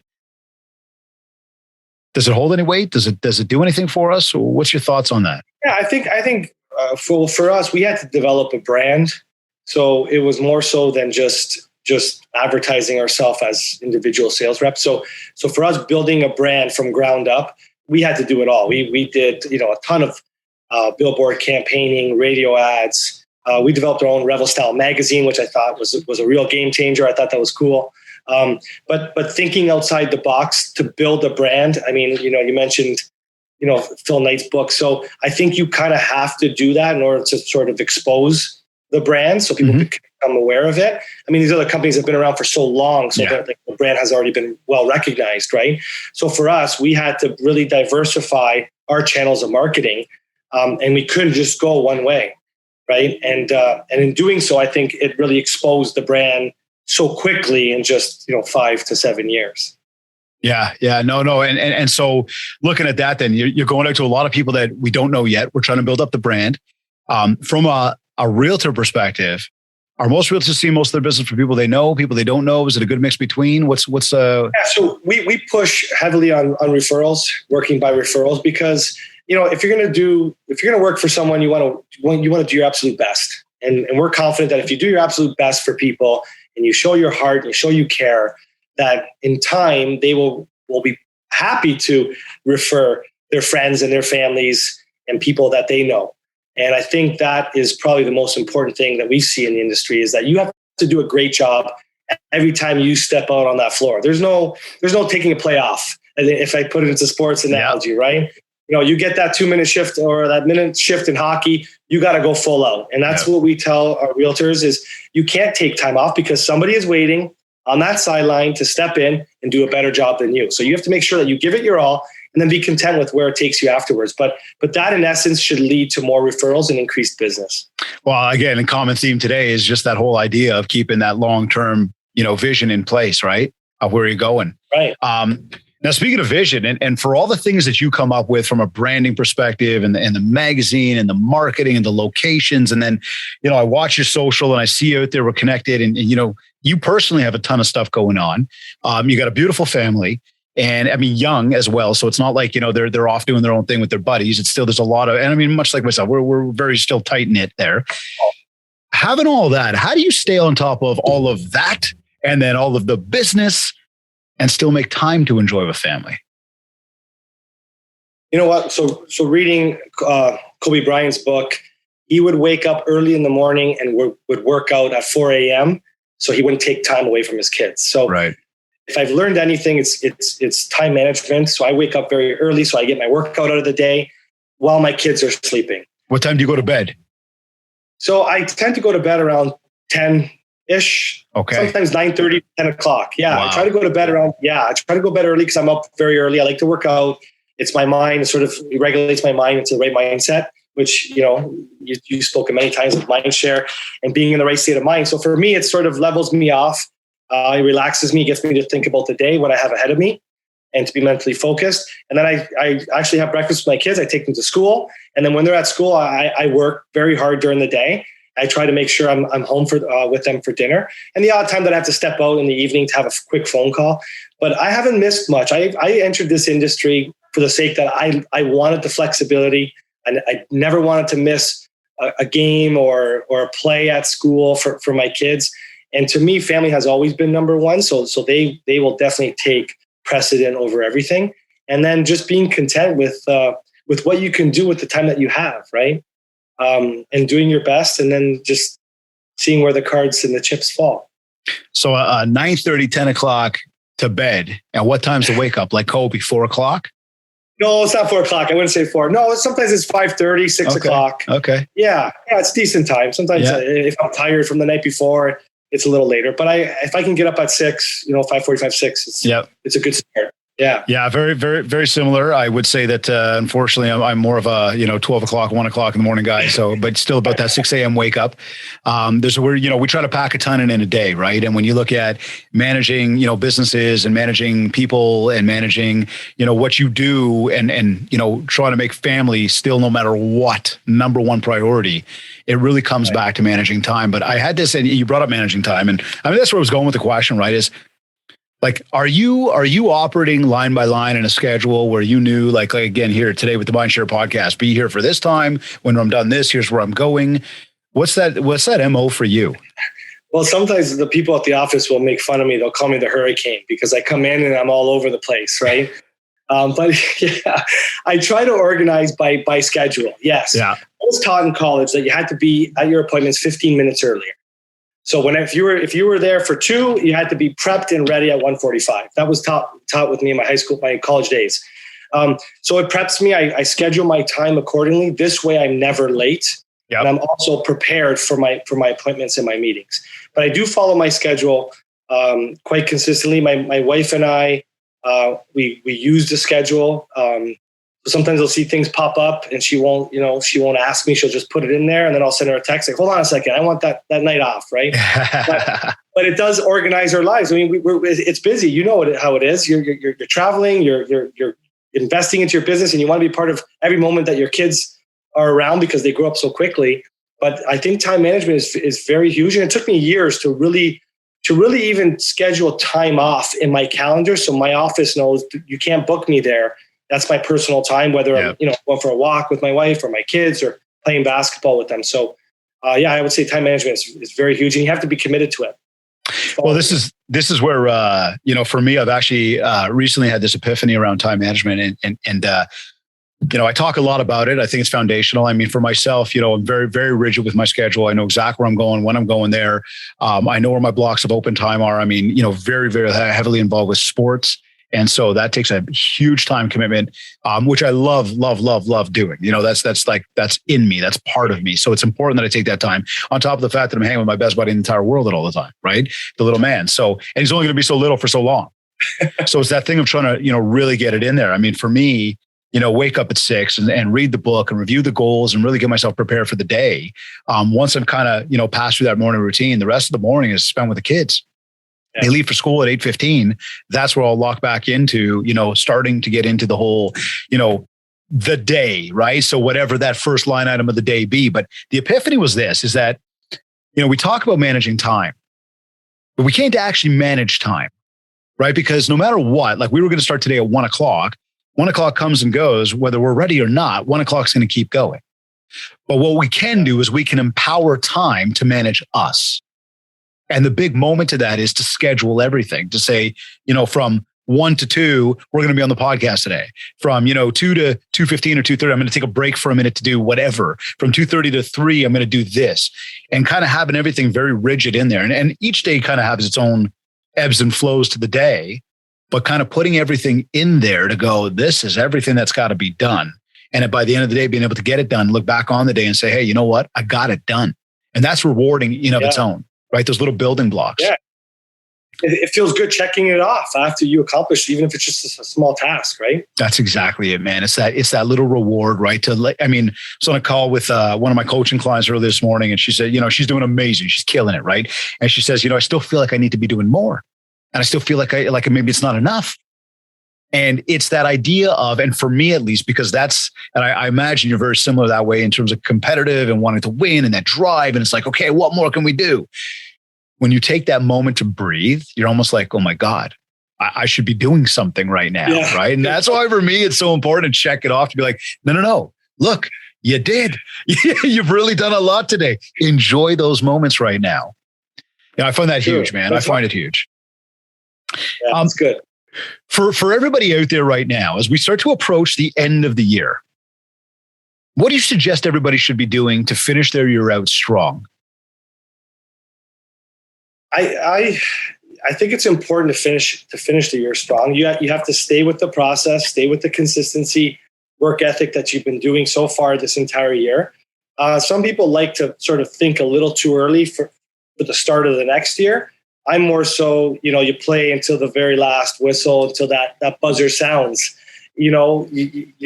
Does it hold any weight? Does it do anything for us? What's your thoughts on that? Yeah, I think for us, we had to develop a brand. So it was more so than just advertising ourselves as individual sales reps. So for us, building a brand from ground up, we had to do it all. We did, a ton of billboard campaigning, radio ads. We developed our own Revel style magazine, which I thought was a real game changer. I thought that was cool. But thinking outside the box to build a brand. I mean, you mentioned, Phil Knight's book. So I think you kind of have to do that in order to sort of expose the brand so people become aware of it. I mean, these other companies have been around for so long, so that the brand has already been well recognized, right? So for us, we had to really diversify our channels of marketing, and we couldn't just go one way, right? And in doing so, I think it really exposed the brand so quickly in just 5 to 7 years. Yeah. No. And so looking at that, then you're going out to a lot of people that we don't know yet. We're trying to build up the brand. From a realtor perspective, are most realtors seeing most of their business for people they know, people they don't know? Is it a good mix between? So we push heavily on referrals, working by referrals, because if you're going to work for someone, you want to do your absolute best. And we're confident that if you do your absolute best for people and you show your heart and you show you care, that in time they will be happy to refer their friends and their families and people that they know. And I think that is probably the most important thing that we see in the industry, is that you have to do a great job every time you step out on that floor. There's no taking a play off. If I put it into sports analogy, right? You get that 2-minute shift or that minute shift in hockey, you got to go full out. And that's what we tell our realtors is you can't take time off, because somebody is waiting on that sideline to step in and do a better job than you. So you have to make sure that you give it your all and then be content with where it takes you afterwards. But that in essence should lead to more referrals and increased business. Well, again, a common theme today is just that whole idea of keeping that long-term, vision in place, right? Of where you're going. Right. Now, speaking of vision, and for all the things that you come up with from a branding perspective, and the magazine and the marketing and the locations, and then, I watch your social and I see you out there, we're connected, and you personally have a ton of stuff going on. You got a beautiful family. And I mean, young as well. So it's not like, they're off doing their own thing with their buddies. It's still, there's a lot of, and I mean, much like myself, we're very still tight knit there. Having all that, how do you stay on top of all of that and then all of the business and still make time to enjoy with family? You know what? So reading Kobe Bryant's book, he would wake up early in the morning and would work out at 4 a.m. so he wouldn't take time away from his kids. So right. If I've learned anything, it's time management. So I wake up very early so I get my workout out of the day while my kids are sleeping. What time do you go to bed? So I tend to go to bed around 10-ish. Okay. Sometimes 9:30, 10 o'clock. Yeah. Wow. I try to go to bed early because I'm up very early. I like to work out. It's my mind. It regulates my mind into the right mindset, which, you've spoken many times of mind share and being in the right state of mind. So for me, it sort of levels me off. It relaxes me, gets me to think about the day, what I have ahead of me, and to be mentally focused. And then I actually have breakfast with my kids. I take them to school. And then when they're at school, I work very hard during the day. I try to make sure I'm home with them for dinner. And the odd time that I have to step out in the evening to have a quick phone call. But I haven't missed much. I entered this industry for the sake that I wanted the flexibility, and I never wanted to miss a game or a play at school for my kids. And to me, family has always been number one. So they will definitely take precedent over everything. And then just being content with what you can do with the time that you have, right? And doing your best, and then just seeing where the cards and the chips fall. So 9:30, 10 o'clock to bed. And what time's the wake up? Like Kobe, 4 o'clock? No, it's not 4 o'clock. I wouldn't say 4. No, sometimes it's 5:30, 6 o'clock. Okay. Yeah, it's decent time. Sometimes if I'm tired from the night before, it's a little later. But if I can get up at 6, 5:45, 6, it's a good start. Yeah. Very, very, very similar. I would say that, unfortunately, I'm more of a, 12 o'clock, 1 o'clock in the morning guy. So, but still about that 6 a.m. wake up. There's where, we try to pack a ton in a day, right? And when you look at managing, businesses and managing people and managing, what you do and trying to make family still, no matter what, number one priority, it really comes back to managing time. But I had this, and you brought up managing time. And I mean, that's where I was going with the question, right? Is, like, are you operating line by line in a schedule where you knew, like again, here today with the Mindshare podcast, be here for this time. When I'm done this, here's where I'm going. What's that MO for you? Well, sometimes the people at the office will make fun of me. They'll call me the hurricane because I come in and I'm all over the place, right? But yeah, I try to organize by schedule. Yes. Yeah. I was taught in college that you had to be at your appointments 15 minutes earlier. So if you were there for 2, you had to be prepped and ready at 1:45. That was taught with me in my college days. So it preps me. I schedule my time accordingly. This way, I'm never late, and I'm also prepared for my appointments and my meetings. But I do follow my schedule quite consistently. My wife and I we use the schedule. Sometimes I'll see things pop up and she won't ask me. She'll just put it in there, and then I'll send her a text like, hold on a second, I want that night off. Right. but it does organize our lives. I mean, it's busy. You know how it is. You're traveling, you're investing into your business, and you want to be part of every moment that your kids are around because they grow up so quickly. But I think time management is very huge. And it took me years to really even schedule time off in my calendar. So my office knows you can't book me there. That's my personal time, whether I'm going for a walk with my wife or my kids or playing basketball with them. So, I would say time management is very huge, and you have to be committed to it. Well, this is where for me, I've actually recently had this epiphany around time management, and I talk a lot about it. I think it's foundational. I mean, for myself, I'm very, very rigid with my schedule. I know exactly where I'm going, when I'm going there. I know where my blocks of open time are. I mean, very, very heavily involved with sports. And so that takes a huge time commitment, which I love doing. That's in me. That's part of me. So it's important that I take that time, on top of the fact that I'm hanging with my best buddy in the entire world all the time, right? The little man. So, and he's only going to be so little for so long. So it's that thing of trying to, really get it in there. I mean, for me, wake up at 6 and read the book and review the goals and really get myself prepared for the day. Once I'm kind of, passed through that morning routine, the rest of the morning is spent with the kids. They leave for school at 8:15. That's where I'll lock back into, starting to get into the whole, the day, right? So whatever that first line item of the day be. But the epiphany was this, is that, we talk about managing time, but we can't actually manage time. right? Because no matter what, like we were going to start today at 1:00. 1:00 comes and goes, whether we're ready or not. 1:00 is going to keep going. But what we can do is we can empower time to manage us. And the big moment to that is to schedule everything, to say, from 1 to 2, we're going to be on the podcast today. From, 2 to 2:15 or 2:30, I'm going to take a break for a minute to do whatever. From 2:30 to 3, I'm going to do this, and kind of having everything very rigid in there. And each day kind of has its own ebbs and flows to the day, but kind of putting everything in there to go, this is everything that's got to be done. And by the end of the day, being able to get it done, look back on the day and say, hey, you know what? I got it done. And that's rewarding of its own, right? Those little building blocks. Yeah. It feels good checking it off after you accomplish, even if it's just a small task, right? That's exactly it, man. It's that little reward, right? I was on a call with one of my coaching clients earlier this morning, and she said, she's doing amazing. She's killing it, right? And she says, I still feel like I need to be doing more. And I still feel like maybe it's not enough. And it's that idea of, and for me at least, because and I imagine you're very similar that way in terms of competitive and wanting to win and that drive. And it's like, okay, what more can we do? When you take that moment to breathe, you're almost like, oh my God, I should be doing something right now. Yeah. Right. And that's why for me, it's so important to check it off, to be like, no, look, you did. You've really done a lot today. Enjoy those moments right now. I find that huge, man. I find it huge. Yeah, that's good. For everybody out there right now, as we start to approach the end of the year, what do you suggest everybody should be doing to finish their year out strong? I think it's important to finish the year strong. You have to stay with the process, stay with the consistency, work ethic that you've been doing so far this entire year. Some people like to sort of think a little too early for the start of the next year. I'm more so, you play until the very last whistle, until that buzzer sounds. You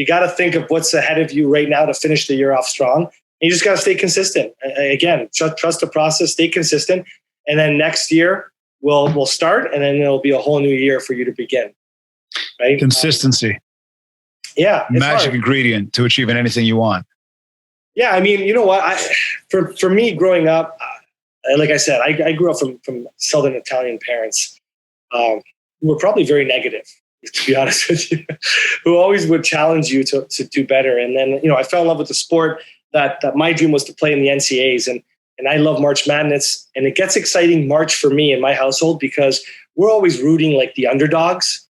got to think of what's ahead of you right now to finish the year off strong. And you just got to stay consistent. Again, trust the process, stay consistent. And then next year we'll start, and then it'll be a whole new year for you to begin. Right? Consistency. Magic ingredient to achieving anything you want. Yeah. I mean, you know what? For me growing up, like I said, I grew up from Southern Italian parents who were probably very negative, to be honest with you, who always would challenge you to do better. And then, I fell in love with the sport that my dream was to play in the NCAAs. And I love March Madness. And it gets exciting March for me in my household because we're always rooting like the underdogs.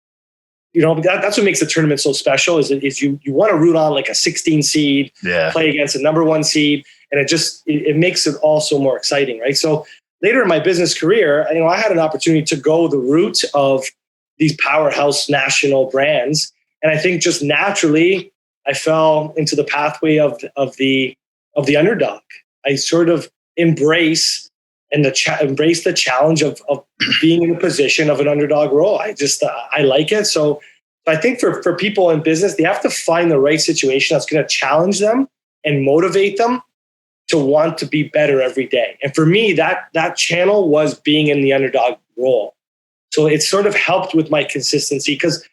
That's what makes the tournament so special is you want to root on like a 16 seed, play against a number 1 seed. And it makes it all so more exciting, right? So later in my business career, I had an opportunity to go the route of these powerhouse national brands. And I think just naturally, I fell into the pathway of the underdog. I sort of embrace the challenge of being in a position of an underdog role. I like it. So I think for people in business, they have to find the right situation that's going to challenge them and motivate them to want to be better every day. And for me, that channel was being in the underdog role. So it sort of helped with my consistency because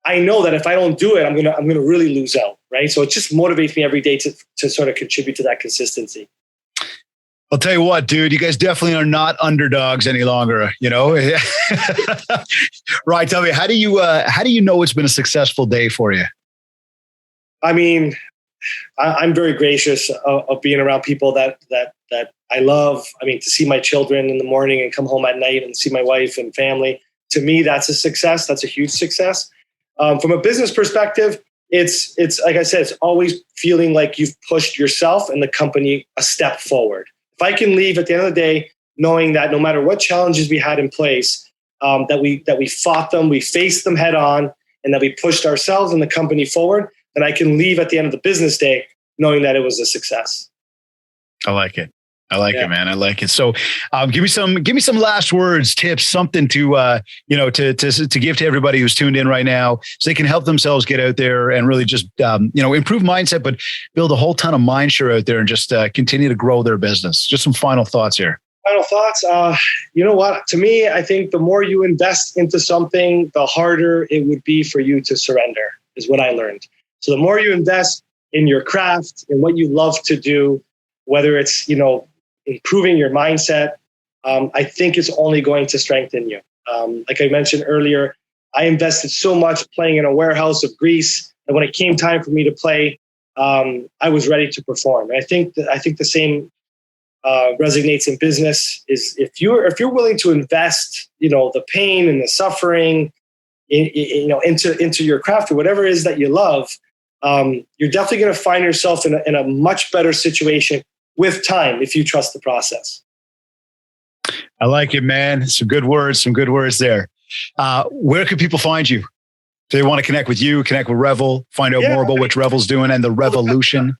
I know that if I don't do it, I'm gonna really lose out, right? So it just motivates me every day to sort of contribute to that consistency. I'll tell you what, dude, you guys definitely are not underdogs any longer, Right. Tell me, how do you know it's been a successful day for you? I mean, I'm very gracious of being around people that I love. I mean, to see my children in the morning and come home at night and see my wife and family, to me, that's a success. That's a huge success. From a business perspective, it's like I said, it's always feeling like you've pushed yourself and the company a step forward. If I can leave at the end of the day, knowing that no matter what challenges we had in place, that we fought them, we faced them head on, and that we pushed ourselves and the company forward, then I can leave at the end of the business day knowing that it was a success. I like it. It, man. I like it. So, give me some last words, tips, something to give to everybody who's tuned in right now, so they can help themselves get out there and really just improve mindset, but build a whole ton of mind share out there and just continue to grow their business. Just some final thoughts here. Final thoughts. You know what? To me, I think the more you invest into something, the harder it would be for you to surrender, is what I learned. So the more you invest in your craft, in what you love to do, whether it's, improving your mindset, I think it's only going to strengthen you. Like I mentioned earlier, I invested so much playing in a warehouse of grease that when it came time for me to play, I was ready to perform. And I think the same resonates in business. Is if you're willing to invest, the pain and the suffering, into your craft or whatever it is that you love, you're definitely going to find yourself in a much better situation with time if you trust the process. I like it, man. Some good words there. Where can people find you? Do they want to connect with you, connect with Revel, find out more about what Revel's doing and the REVELution?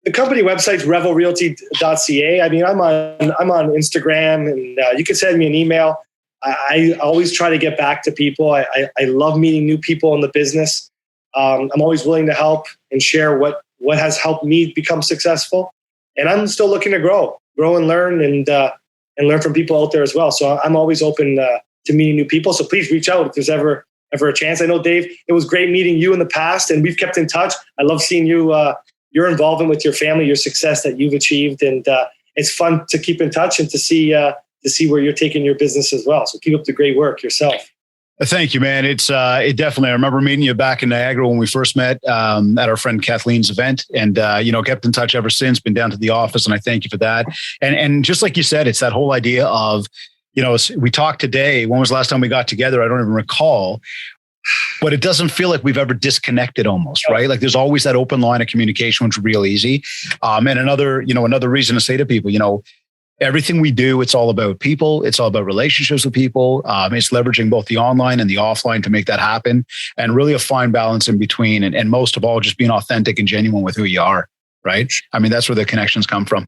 The company website's revelrealty.ca. I mean, I'm on Instagram, and you can send me an email. I always try to get back to people. I love meeting new people in the business. I'm always willing to help and share what has helped me become successful. And I'm still looking to grow and learn, and learn from people out there as well. So I'm always open to meeting new people. So please reach out if there's ever a chance. I know, Dave, it was great meeting you in the past, and we've kept in touch. I love seeing you, your involvement with your family, your success that you've achieved. And it's fun to keep in touch and to see where you're taking your business as well. So keep up the great work yourself. Thank you, man. It definitely, I remember meeting you back in Niagara when we first met at our friend Kathleen's event, and kept in touch ever since, been down to the office, and I thank you for that. And just like you said, it's that whole idea of, we talked today. When was the last time we got together? I don't even recall. But it doesn't feel like we've ever disconnected almost, right? Like there's always that open line of communication, which is real easy. And another reason to say to people, everything we do, it's all about people. It's all about relationships with people. It's leveraging both the online and the offline to make that happen, and really a fine balance in between. And most of all, just being authentic and genuine with who you are, right? I mean, that's where the connections come from.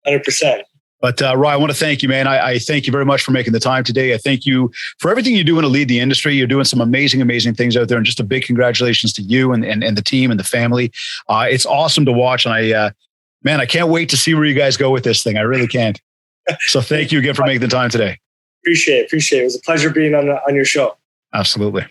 100%. But Roy, I want to thank you, man. I thank you very much for making the time today. I thank you for everything you're doing to lead the industry. You're doing some amazing, amazing things out there. And just a big congratulations to you and the team and the family. It's awesome to watch. And I can't wait to see where you guys go with this thing. I really can't. So thank you again for making the time today. Appreciate it. It was a pleasure being on your show. Absolutely.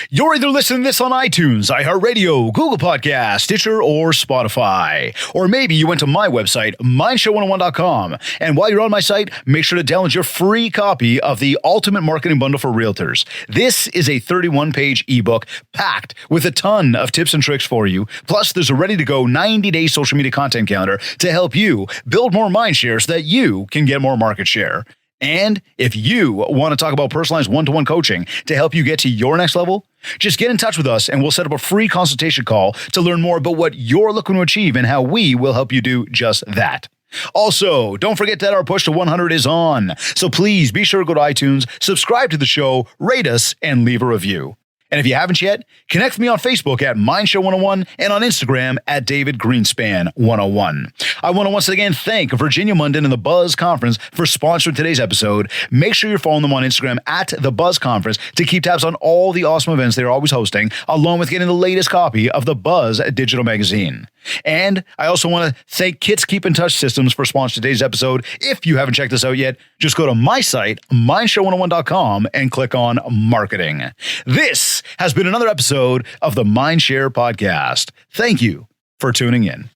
You're either listening to this on iTunes, iHeartRadio, Google Podcasts, Stitcher, or Spotify. Or maybe you went to my website, mindshow101.com. And while you're on my site, make sure to download your free copy of the Ultimate Marketing Bundle for Realtors. This is a 31-page ebook packed with a ton of tips and tricks for you. Plus, there's a ready-to-go 90-day social media content calendar to help you build more mind share so that you can get more market share. And if you want to talk about personalized one-to-one coaching to help you get to your next level, just get in touch with us and we'll set up a free consultation call to learn more about what you're looking to achieve and how we will help you do just that. Also, don't forget that our push to 100 is on. So please be sure to go to iTunes, subscribe to the show, rate us, and leave a review. And if you haven't yet, connect with me on Facebook at MindShow101 and on Instagram at DavidGreenspan101. I want to once again thank Virginia Munden and the Buzz Conference for sponsoring today's episode. Make sure you're following them on Instagram at the Buzz Conference to keep tabs on all the awesome events they're always hosting, along with getting the latest copy of the Buzz digital magazine. And I also want to thank Kits Keep in Touch Systems for sponsoring today's episode. If you haven't checked this out yet, just go to my site, mindshow101.com, and click on marketing. This has been another episode of the Mindshare Podcast. Thank you for tuning in.